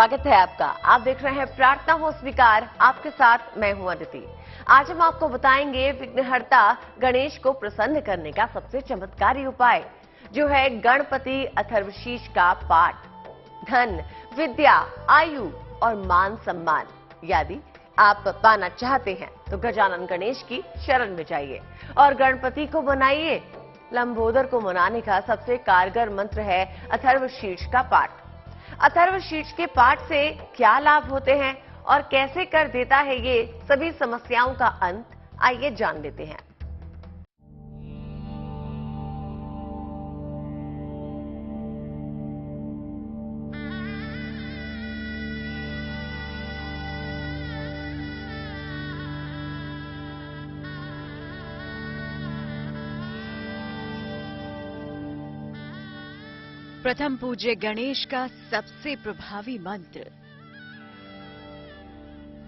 स्वागत है आपका। आप देख रहे हैं प्रार्थना हो स्वीकार, आपके साथ मैं हूं अदिति। आज हम आपको बताएंगे विघ्नहर्ता गणेश को प्रसन्न करने का सबसे चमत्कारी उपाय, जो है गणपति अथर्वशीष का पाठ। धन, विद्या, आयु और मान सम्मान यदि आप पाना चाहते हैं तो गजानन गणेश की शरण में जाइए और गणपति को बनाइए। लंबोदर को मनाने का सबसे कारगर मंत्र है अथर्वशीर्ष का पाठ। अथर्वशीर्ष के पाठ से क्या लाभ होते हैं और कैसे कर देता है ये सभी समस्याओं का अंत, आइए जान लेते हैं। प्रथम पूज्य गणेश का सबसे प्रभावी मंत्र,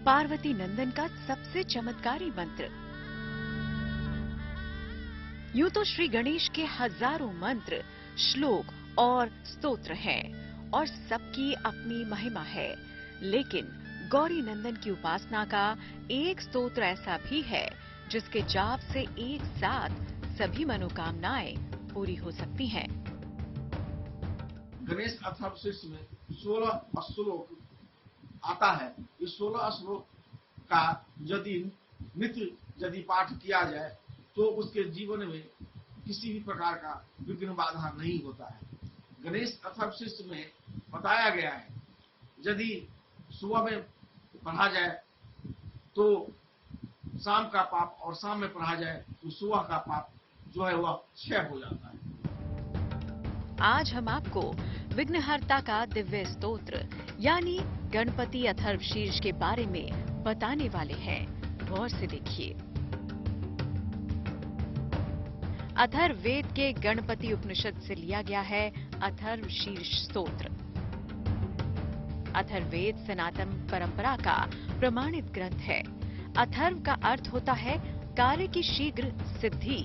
पार्वती नंदन का सबसे चमत्कारी मंत्र। यूं तो श्री गणेश के हजारों मंत्र, श्लोक और स्तोत्र हैं और सबकी अपनी महिमा है, लेकिन गौरी नंदन की उपासना का एक स्तोत्र ऐसा भी है जिसके जाप से एक साथ सभी मनोकामनाएं पूरी हो सकती हैं। गणेश अथर्वशीर्ष में 16 श्लोक आता है। इस 16 श्लोक का यदि नित्य पाठ किया जाए तो उसके जीवन में किसी भी प्रकार का विघ्न बाधा नहीं होता है। गणेश अथर्वशीर्ष में बताया गया है, यदि सुबह में पढ़ा जाए तो शाम का पाप और शाम में पढ़ा जाए तो सुबह का पाप जो है वह क्षय हो जाता है। आज हम आपको विघ्नहर्ता का दिव्य स्तोत्र यानी गणपति अथर्वशीर्ष के बारे में बताने वाले हैं। गौर से देखिए। अथर्ववेद के गणपति उपनिषद से लिया गया है अथर्वशीर्ष स्तोत्र। अथर्ववेद सनातन परंपरा का प्रमाणित ग्रंथ है। अथर्व का अर्थ होता है कार्य की शीघ्र सिद्धि।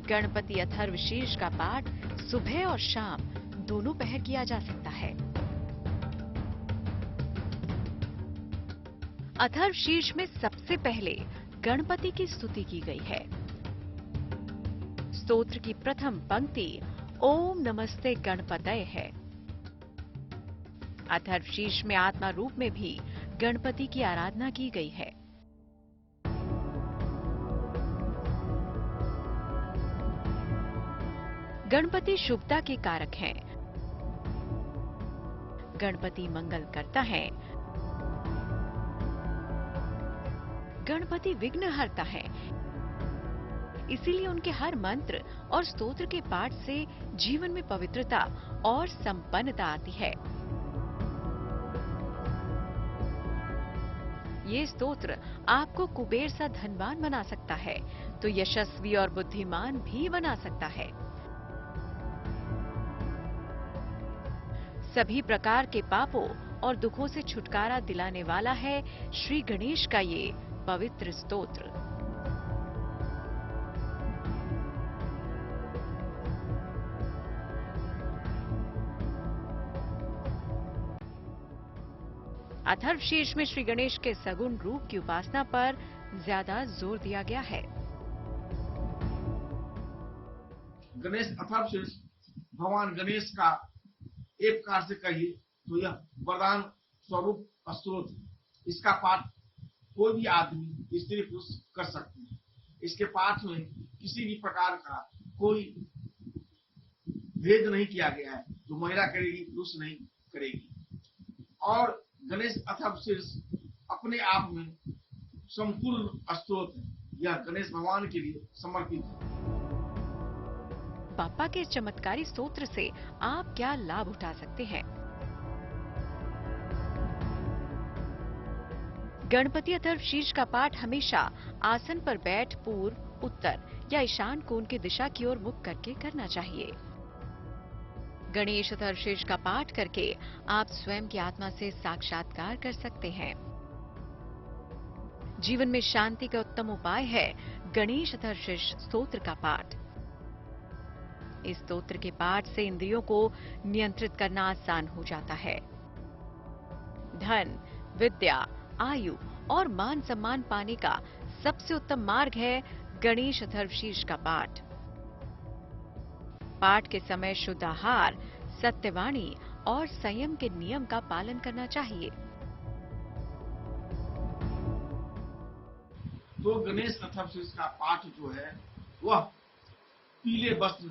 गणपति अथर्वशीर्ष का पाठ सुबह और शाम दोनों पहर किया जा सकता है। अथर्वशीर्ष में सबसे पहले गणपति की स्तुति की गई है। स्तोत्र की प्रथम पंक्ति ओम नमस्ते गणपतये है। अथर्वशीर्ष में आत्मा रूप में भी गणपति की आराधना की गई है। गणपति शुभता के कारक हैं। गणपति मंगल करता है। गणपति विघ्नहर्ता है। इसीलिए उनके हर मंत्र और स्तोत्र के पाठ से जीवन में पवित्रता और संपन्नता आती है। ये स्तोत्र आपको कुबेर सा धनवान बना सकता है तो यशस्वी और बुद्धिमान भी बना सकता है। सभी प्रकार के पापों और दुखों से छुटकारा दिलाने वाला है श्री गणेश का ये पवित्र स्तोत्र। अथर्वशीर्ष में श्री गणेश के सगुण रूप की उपासना पर ज्यादा जोर दिया गया है। गणेश अथर्वशीर्ष भगवान गणेश का एक प्रकार से कहिए तो यह वरदान स्वरूप स्तोत्र है। इसका पाठ कोई भी आदमी, स्त्री पुरुष कर सकते हैं। इसके पाठ में किसी भी प्रकार का कोई भेद नहीं किया गया है, जो महिला करेगी पुरुष नहीं करेगी। और गणेश अथर्वशीर्ष अपने आप में संपूर्ण स्तोत्र है। यह गणेश भगवान के लिए समर्पित है। बापा के चमत्कारी स्तोत्र से आप क्या लाभ उठा सकते हैं? गणपति अथर्वशीर्ष का पाठ हमेशा आसन पर बैठ पूर्व, उत्तर या ईशान कोण की दिशा की ओर मुख करके करना चाहिए। गणेश अथर्वशीर्ष का पाठ करके आप स्वयं की आत्मा से साक्षात्कार कर सकते हैं। जीवन में शांति का उत्तम उपाय है गणेश अथर्वशीर्ष स्तोत्र का पाठ। इस स्तोत्र के पाठ से इंद्रियों को नियंत्रित करना आसान हो जाता है। धन, विद्या, आयु और मान सम्मान पाने का सबसे उत्तम मार्ग है गणेश अथर्वशीर्ष का पाठ। पाठ के समय शुद्ध आहार, सत्यवाणी और संयम के नियम का पालन करना चाहिए। तो गणेश अथर्वशीर्ष का पाठ जो है वह पीले वस्त्र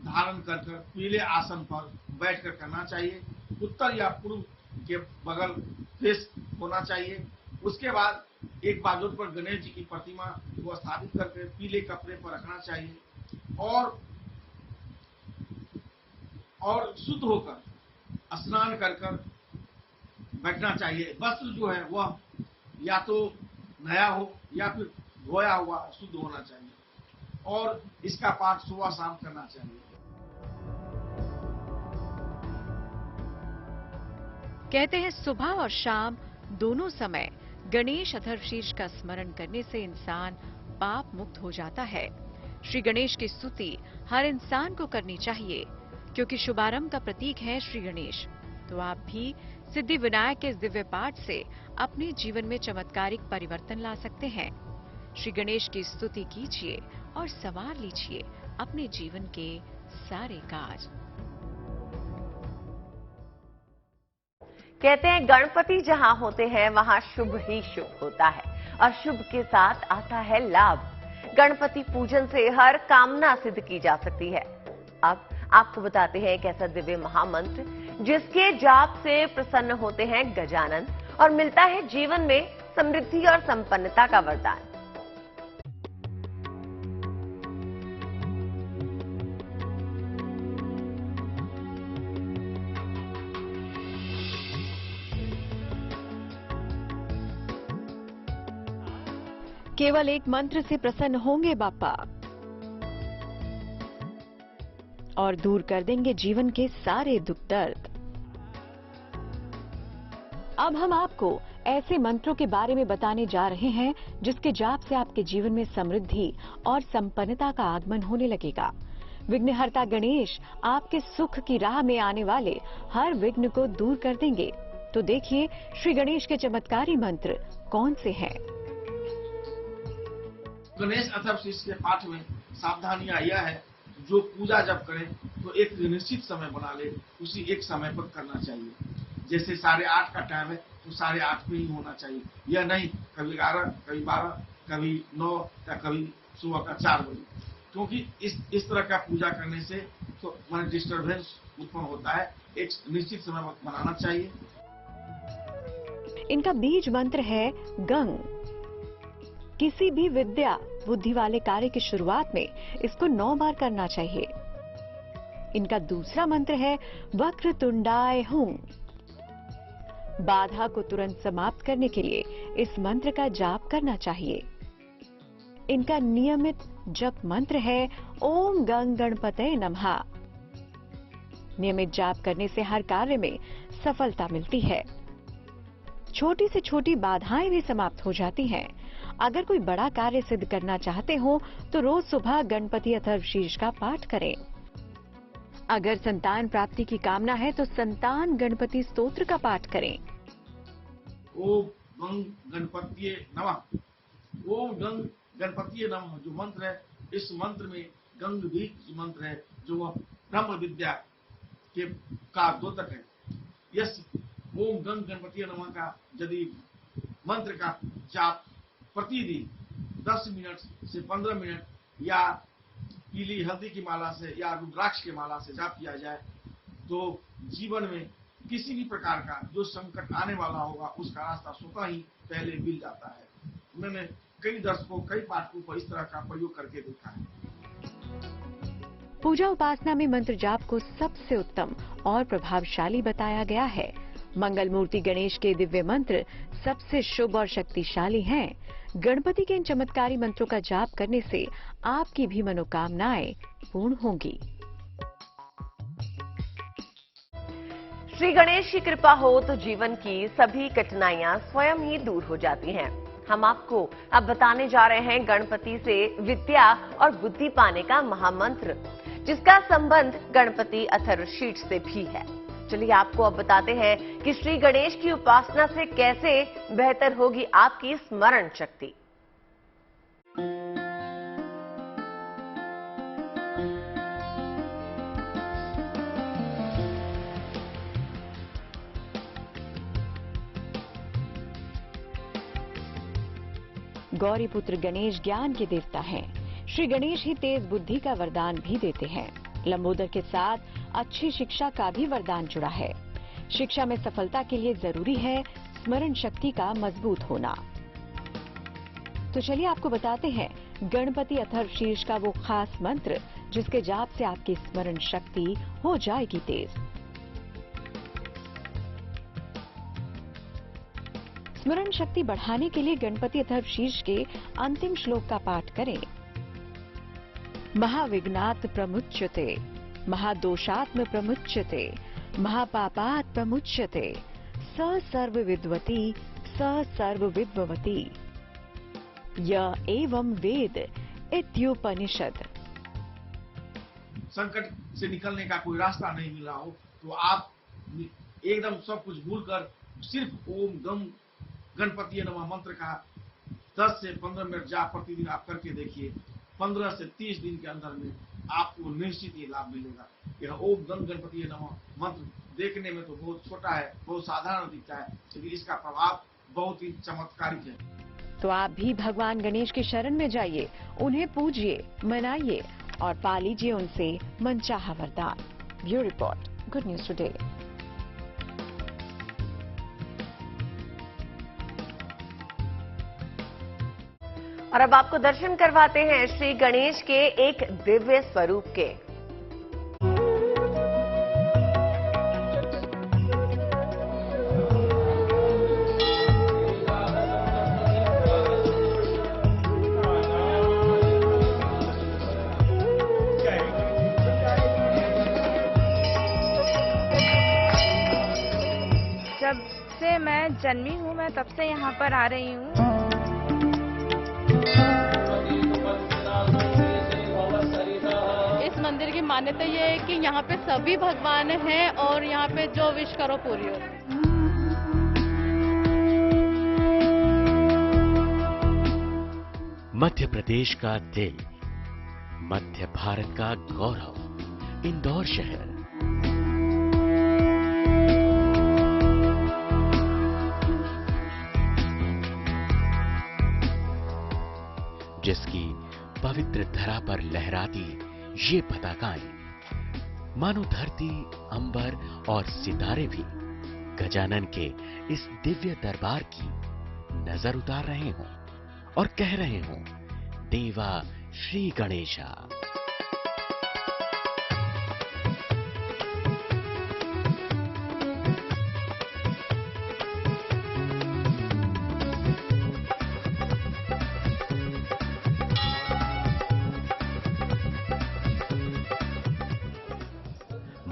धारण कर पीले आसन पर बैठकर करना चाहिए। उत्तर या पूर्व के बगल फेस होना चाहिए। उसके बाद एक बाजू पर गणेश जी की प्रतिमा को स्थापित करके पीले कपड़े पर रखना चाहिए और शुद्ध होकर स्नान कर बैठना चाहिए। वस्त्र जो है वह या तो नया हो या फिर धोया हुआ शुद्ध होना चाहिए और इसका पाठ सुबह शाम करना चाहिए। कहते हैं सुबह और शाम दोनों समय गणेश अथर्वशीर्ष का स्मरण करने से इंसान पाप मुक्त हो जाता है। श्री गणेश की स्तुति हर इंसान को करनी चाहिए क्योंकि शुभारंभ का प्रतीक है श्री गणेश। तो आप भी सिद्धि विनायक के इस दिव्य पाठ से अपने जीवन में चमत्कारिक परिवर्तन ला सकते हैं। श्री गणेश की स्तुति कीजिए और संवार लीजिए अपने जीवन के सारे काज। कहते हैं गणपति जहां होते हैं वहां शुभ ही शुभ होता है और शुभ के साथ आता है लाभ। गणपति पूजन से हर कामना सिद्ध की जा सकती है। अब आपको बताते हैं एक ऐसा दिव्य महामंत्र जिसके जाप से प्रसन्न होते हैं गजानन और मिलता है जीवन में समृद्धि और संपन्नता का वरदान। केवल एक मंत्र से प्रसन्न होंगे बापा और दूर कर देंगे जीवन के सारे दुख दर्द। अब हम आपको ऐसे मंत्रों के बारे में बताने जा रहे हैं जिसके जाप से आपके जीवन में समृद्धि और संपन्नता का आगमन होने लगेगा। विघ्नहर्ता गणेश आपके सुख की राह में आने वाले हर विघ्न को दूर कर देंगे। तो देखिए श्री गणेश के चमत्कारी मंत्र कौन से हैं। गणेश अथर्वशीर्ष के पाठ में सावधानियां यह है, जो पूजा जब करे तो एक निश्चित समय बना ले, उसी एक समय पर करना चाहिए। जैसे 8:30 का टाइम है तो 8:30 में ही होना चाहिए। यह नहीं कभी 11, कभी 12, कभी 9 या कभी सुबह का 4 बजे, क्योंकि इस तरह का पूजा करने से तो मन डिस्टर्बेंस उत्पन्न होता है। एक निश्चित समय बनाना चाहिए। इनका बीज मंत्र है गंग। किसी भी विद्या बुद्धि वाले कार्य की शुरुआत में इसको 9 बार करना चाहिए। इनका दूसरा मंत्र है वक्रतुंडाय हुं। बाधा को तुरंत समाप्त करने के लिए इस मंत्र का जाप करना चाहिए। इनका नियमित जप मंत्र है ओम गंग गणपतये नमः। नियमित जाप करने से हर कार्य में सफलता मिलती है। छोटी से छोटी बाधाएं भी समाप्त हो जाती हैं। अगर कोई बड़ा कार्य सिद्ध करना चाहते हो तो रोज सुबह गणपति अथर्वशीर्ष का पाठ करें। अगर संतान प्राप्ति की कामना है तो संतान गणपति स्तोत्र का पाठ करें। ओम गंग गणपतये नमः। ओम गंग गणपतये नमः जो मंत्र है, इस मंत्र में गंग भी मंत्र है जो वह ब्रह्म विद्या का द्योतक है। यस ओम गंग गणपतये नमः का यदि मंत्र का जाप प्रतिदिन 10 मिनट से 15 मिनट या पीली हल्दी की माला से या रुद्राक्ष की माला से जाप किया जाए तो जीवन में किसी भी प्रकार का जो संकट आने वाला होगा उसका रास्ता स्वतः ही पहले मिल जाता है। मैंने कई दर्शकों कई पाठकों को इस तरह का प्रयोग करके देखा है। पूजा उपासना में मंत्र जाप को सबसे उत्तम और प्रभावशाली बताया गया है। मंगल मूर्ति गणेश के दिव्य मंत्र सबसे शुभ और शक्तिशाली हैं। गणपति के इन चमत्कारी मंत्रों का जाप करने से आपकी भी मनोकामनाएं पूर्ण होंगी। श्री गणेश की कृपा हो तो जीवन की सभी कठिनाइयां स्वयं ही दूर हो जाती हैं। हम आपको अब बताने जा रहे हैं गणपति से विद्या और बुद्धि पाने का महामंत्र। जिसका संबंध गणपति अथर्वशीर्ष से भी है। चलिए आपको अब बताते हैं कि श्री गणेश की उपासना से कैसे बेहतर होगी आपकी स्मरण शक्ति। गौरीपुत्र गणेश ज्ञान के देवता हैं। श्री गणेश ही तेज बुद्धि का वरदान भी देते हैं। लंबोदर के साथ अच्छी शिक्षा का भी वरदान जुड़ा है। शिक्षा में सफलता के लिए जरूरी है स्मरण शक्ति का मजबूत होना। तो चलिए आपको बताते हैं गणपति अथर्वशीर्ष का वो खास मंत्र जिसके जाप से आपकी स्मरण शक्ति हो जाएगी तेज। स्मरण शक्ति बढ़ाने के लिए गणपति अथर्वशीर्ष के अंतिम श्लोक का पाठ करें। महाविघ्नात् प्रमुच्यते, महादोषात्म प्रमुच्यते, महापापात् प्रमुच्यते, स सर्वविद्वती, स सर्वविद्ववती, य एवं वेद इत्युपनिषद। संकट से निकलने का कोई रास्ता नहीं मिला हो तो आप एकदम सब कुछ भूलकर सिर्फ ओम गम गणपति नमः मंत्र का 10 से 15 मिनट जाप प्रतिदिन आप करके देखिए। 15 से 30 दिन के अंदर में आपको निश्चित ये लाभ मिलेगा। यह ओम गम गणपति नमः मंत्र देखने में तो बहुत छोटा है, बहुत साधारण दिखता है, लेकिन इसका प्रभाव बहुत ही चमत्कारिक है। तो आप भी भगवान गणेश की शरण में जाइए, उन्हें पूजिए, मनाइए और पा लीजिए उनसे मनचाहा वरदान। Bureau report, good news today. और अब आपको दर्शन करवाते हैं श्री गणेश के एक दिव्य स्वरूप के। जब से मैं जन्मी हूँ मैं तब से यहाँ पर आ रही हूँ। इस मंदिर की मान्यता ये है कि यहाँ पे सभी भगवान हैं और यहाँ पे जो विश करो पूरी हो। मध्य प्रदेश का दिल, मध्य भारत का गौरव, इंदौर शहर। जिसकी पवित्र धरा पर लहराती ये पताकाएं, मानो धरती, अंबर और सितारे भी गजानन के इस दिव्य दरबार की नजर उतार रहे हों और कह रहे हों, देवा श्री गणेशा।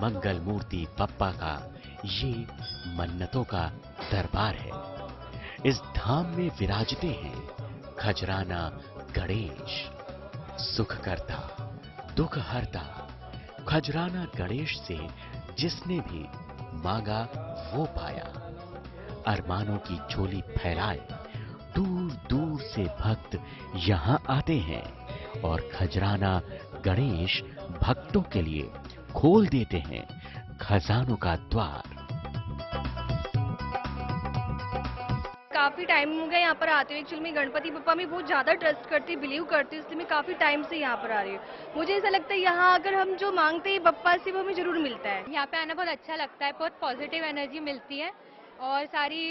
मंगल मूर्ति बप्पा का ये मन्नतों का दरबार है। इस धाम में विराजते हैं खजराना गणेश, सुख करता, दुख हरता। खजराना गणेश से जिसने भी मांगा वो पाया। अरमानों की झोली फैलाए दूर दूर से भक्त यहाँ आते हैं और खजराना गणेश भक्तों के लिए खोल देते हैं खजानों का द्वार। काफी टाइम हो गया यहाँ पर आते हुए। एक्चुअली मैं गणपति बप्पा में बहुत ज्यादा ट्रस्ट करती, बिलीव करती हूँ, इसलिए मैं काफी टाइम से यहाँ पर आ रही हूँ। मुझे ऐसा लगता है यहाँ अगर हम जो मांगते हैं बप्पा से वो हमें जरूर मिलता है। यहाँ पे आना बहुत अच्छा लगता है, बहुत पॉजिटिव एनर्जी मिलती है और सारी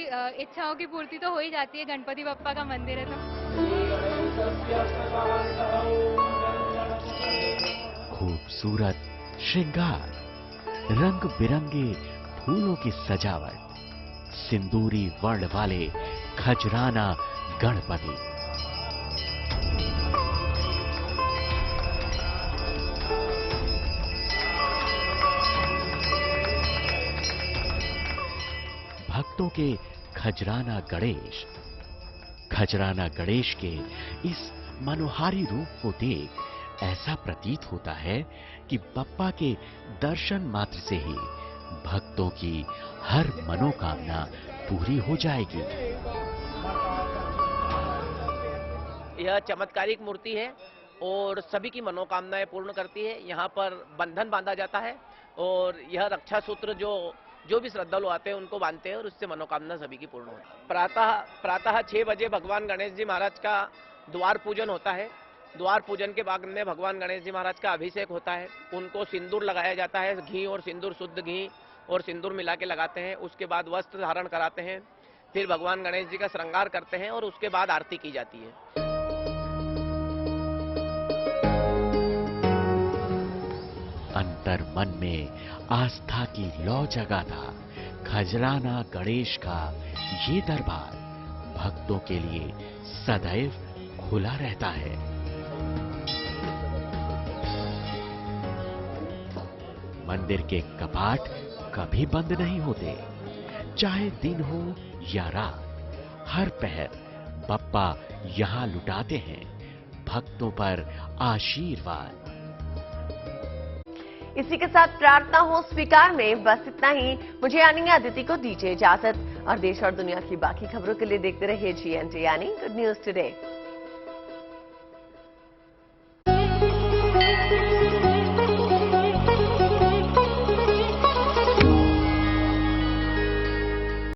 इच्छाओं की पूर्ति तो हो ही जाती है। गणपति बप्पा का मंदिर है तो। खूबसूरत श्रृंगार, रंग बिरंगे फूलों की सजावट, सिंदूरी वर्ण वाले खजराना गणपति। भक्तों के खजराना गणेश के इस मनोहारी रूप को देख ऐसा प्रतीत होता है कि बप्पा के दर्शन मात्र से ही भक्तों की हर मनोकामना पूरी हो जाएगी। यह चमत्कारिक मूर्ति है और सभी की मनोकामनाएं पूर्ण करती है। यहाँ पर बंधन बांधा जाता है और यह रक्षा सूत्र जो भी श्रद्धालु आते हैं उनको बांधते हैं और उससे मनोकामना सभी की पूर्ण होती है। प्रातः 6 बजे भगवान गणेश जी महाराज का द्वार पूजन होता है। द्वार पूजन के बाद में भगवान गणेश जी महाराज का अभिषेक होता है। उनको सिंदूर लगाया जाता है, घी और सिंदूर, शुद्ध घी और सिंदूर मिला के लगाते हैं। उसके बाद वस्त्र धारण कराते हैं, फिर भगवान गणेश जी का श्रृंगार करते हैं और उसके बाद आरती की जाती है। अंतर मन में आस्था की लौ जगाता खजराना गणेश का ये दरबार भक्तों के लिए सदैव खुला रहता है। मंदिर के कपाट कभी बंद नहीं होते, चाहे दिन हो या रात। हर पहर बप्पा यहाँ लुटाते हैं भक्तों पर आशीर्वाद। इसी के साथ प्रार्थना हो स्वीकार में बस इतना ही। मुझे यानी अदिति को दीजिए इजाजत और देश और दुनिया की बाकी खबरों के लिए देखते रहिए GNT यानी गुड न्यूज टुडे।